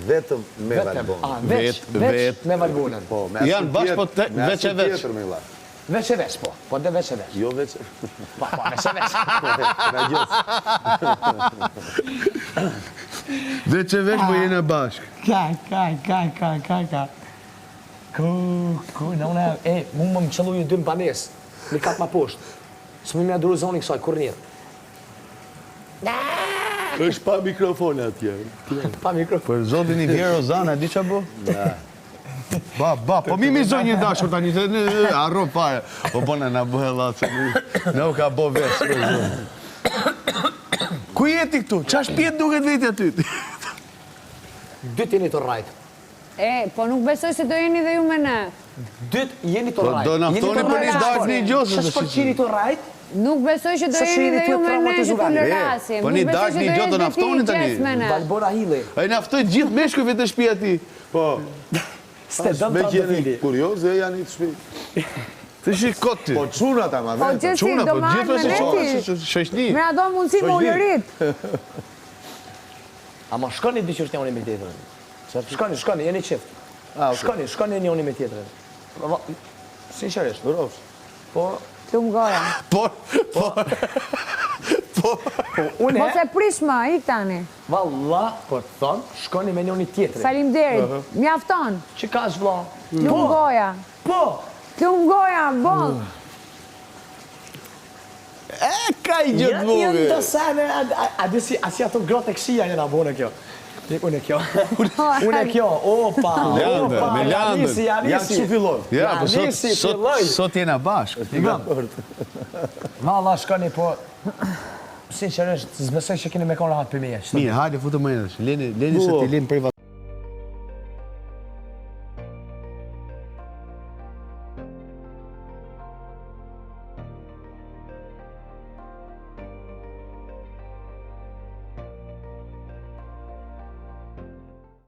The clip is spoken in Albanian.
Vetëm me Valbonën. Veç me Valbonën. Janë bashkë, po veç e veç. Veç e veç, po. Po dhe veç e veç. Jo veç. Po, veç e veç. Veç e veç, po jene bashkë. Ka. Ku, në une, mu më qëllu ju dy më banes, një katë ma poshtë. Së më me aduru zoni kësaj, kur njërë. Është pa mikrofon atje. Pa mikrofon. Për zotin i vjerë Ozana, di qa bo? Ba, po mi mizoj një dashur tani, arro pare. Po bona na bëhe latë, në u ka bo vesh. Ku jeti këtu? Qa shpjet duket veti aty? Dytë jeni të rajtë. Po nuk besoj se do jeni dhe ju me ne. Dytë jeni të Po rajtë. do naftoni për një dark një gjosë. Që shpër qini të rajtë? Nuk besoj që do jeni dhe ju me ne që të lërasim. Po një dark një gjotë do naftoni tani. Valbona Hili. A i naftoj gjithë meshkujve të shpia ti. Po. Ste dëmë Me të qeni fili. kurios dhe janë i të shpi. Të shi kotë ti. Po quna ta ma Po vetë. gjithë si Quna, do po marrë gjithë me se ne ti. shëshni. Me ato mundësi më ullërit. Ama shkoni dy qështë njëni me tjetërën. Shkoni, jeni qift. Shkoni njëni me tjetërën. Sinqerisht, vërofsh. Po, Lumë goja. une, Mos e prishma, ik tani. valla, po të thonë, shkoni me njëni tjetërën. Falimderit. Mjafton. Që ka është vla? Lumë goja. Po! Lumë goja, bon. Ka i gjëtë vogë. Janë të sene, a disi, asi ato grotë e këshia njëna bone kjo. Une kjo, opa, me Leandër. Ja kështu fillon. Ja, po nisi, filloj. sot jena bashkë. Valla, shkoni, po, sinqerisht, zbesoj që keni me konë rahat për me jeshtë. Mirë, hajde futë më jesh. Leni se ti leni për